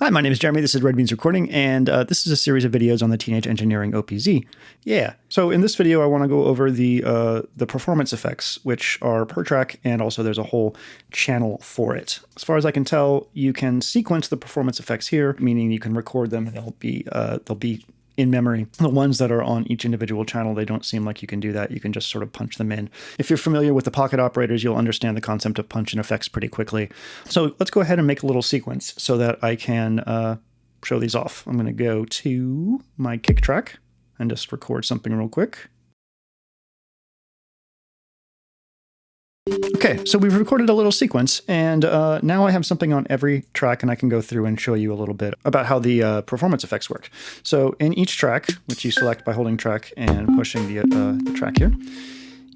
Hi, my name is Jeremy. This is Red Beans Recording, and this is a series of videos on the Teenage Engineering OPZ. Yeah. So in this video, I want to go over the performance effects, which are per track, and also there's a whole channel for it. As far as I can tell, you can sequence the performance effects here, meaning you can record them, and they'll be in memory. The ones that are on each individual channel, they don't seem like you can do that. You can just sort of punch them in. If you're familiar with the Pocket operators, you'll understand the concept of punch and effects pretty quickly. So let's go ahead and make a little sequence so that I can show these off. I'm going to go to my kick track and just record something real quick. Okay, so we've recorded a little sequence, and now I have something on every track, and I can go through and show you a little bit about how the performance effects work. So in each track, which you select by holding track and pushing the track here,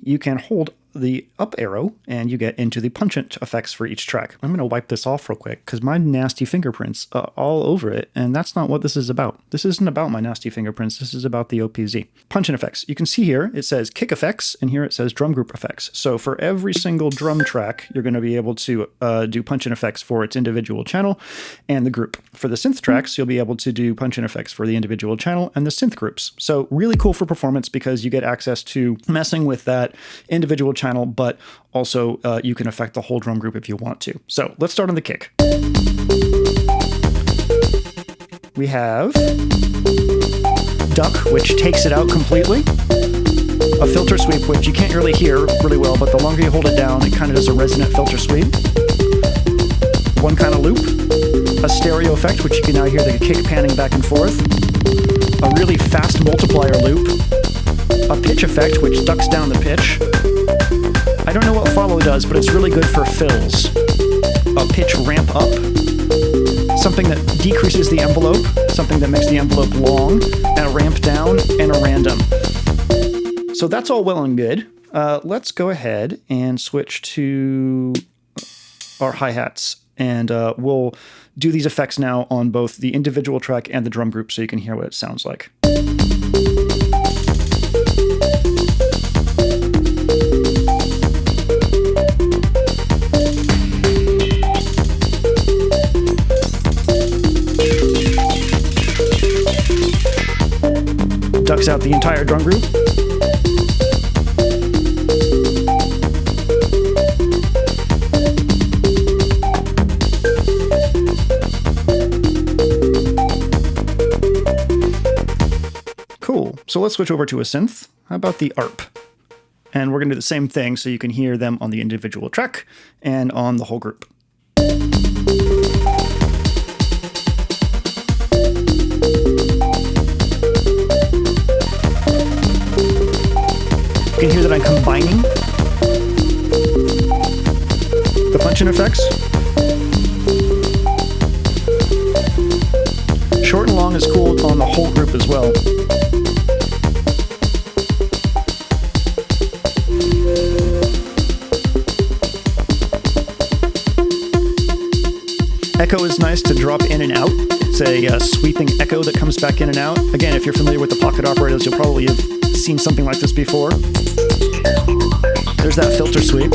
you can hold the up arrow and you get into the punch effects for each track. I'm going to wipe this off real quick because my nasty fingerprints are all over it, and that's not what this is about. This isn't about my nasty fingerprints. This is about the OPZ. Punch effects. You can see here it says kick effects, and here it says drum group effects. So for every single drum track, you're going to be able to do punch effects for its individual channel and the group. For the synth tracks, you'll be able to do punch effects for the individual channel and the synth groups. So really cool for performance because you get access to messing with that individual channel, but also you can affect the whole drum group if you want to. So let's start on the kick. We have duck, which takes it out completely. A filter sweep, which you can't really hear really well, but the longer you hold it down, it kind of does a resonant filter sweep. One kind of loop. A stereo effect, which you can now hear the kick panning back and forth. A really fast multiplier loop. A pitch effect, which ducks down the pitch. I don't know what follow does, but it's really good for fills. A pitch ramp up. Something that decreases the envelope. Something that makes the envelope long. And a ramp down and a random. So that's all well and good. Let's go ahead and switch to our hi-hats. And we'll do these effects now on both the individual track and the drum group so you can hear what it sounds like. Ducks out the entire drum group. Cool. So let's switch over to a synth. How about the ARP? And we're going to do the same thing so you can hear them on the individual track and on the whole group. You can hear that I'm combining the punch-in effects. Short and long is cool on the whole group as well. Echo is nice to drop in and out. It's a sweeping echo that comes back in and out. Again, if you're familiar with the Pocket operators, you'll probably have seen something like this before. There's that filter sweep.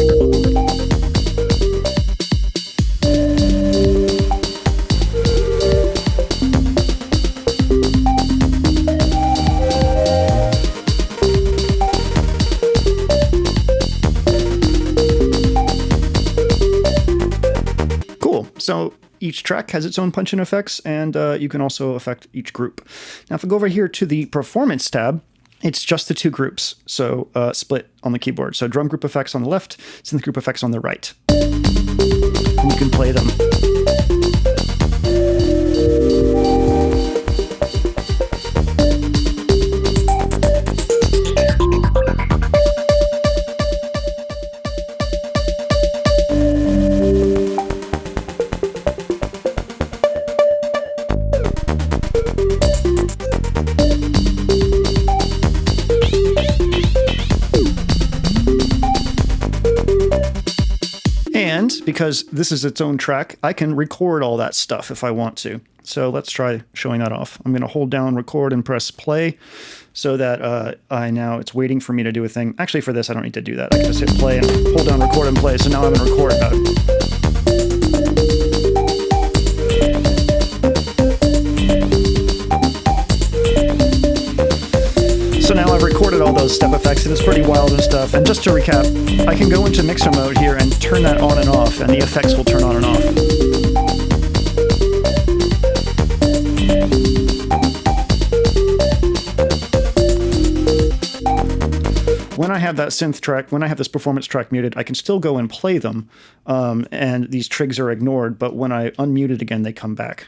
Cool. So each track has its own punch-in effects, and you can also affect each group. Now, if I go over here to the Performance tab, it's just the two groups, so split on the keyboard. So drum group effects on the left, synth group effects on the right. And you can play them. And because this is its own track, I can record all that stuff if I want to. So let's try showing that off. I'm going to hold down record and press play so that it's waiting for me to do a thing. Actually, for this, I don't need to do that. I can just hit play and hold down record and play. So now I'm in record mode. effects, and it's pretty wild and stuff. And just to recap, I can go into mixer mode here and turn that on and off, and the effects will turn on and off. When I have that synth track, when I have this performance track muted, I can still go and play them, and these trigs are ignored, but when I unmute it again, they come back.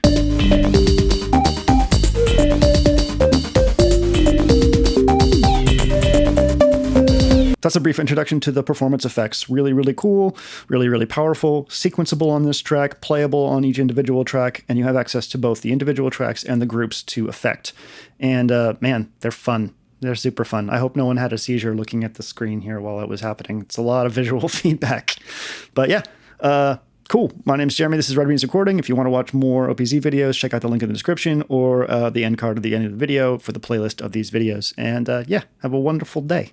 That's a brief introduction to the performance effects. Really, really cool, really, really powerful, sequenceable on this track, playable on each individual track, and you have access to both the individual tracks and the groups to effect. And man, they're fun. They're super fun. I hope no one had a seizure looking at the screen here while it was happening. It's a lot of visual feedback. But yeah, cool. My name's Jeremy. This is Red Beans Recording. If you want to watch more OPZ videos, check out the link in the description or the end card at the end of the video for the playlist of these videos. And yeah, have a wonderful day.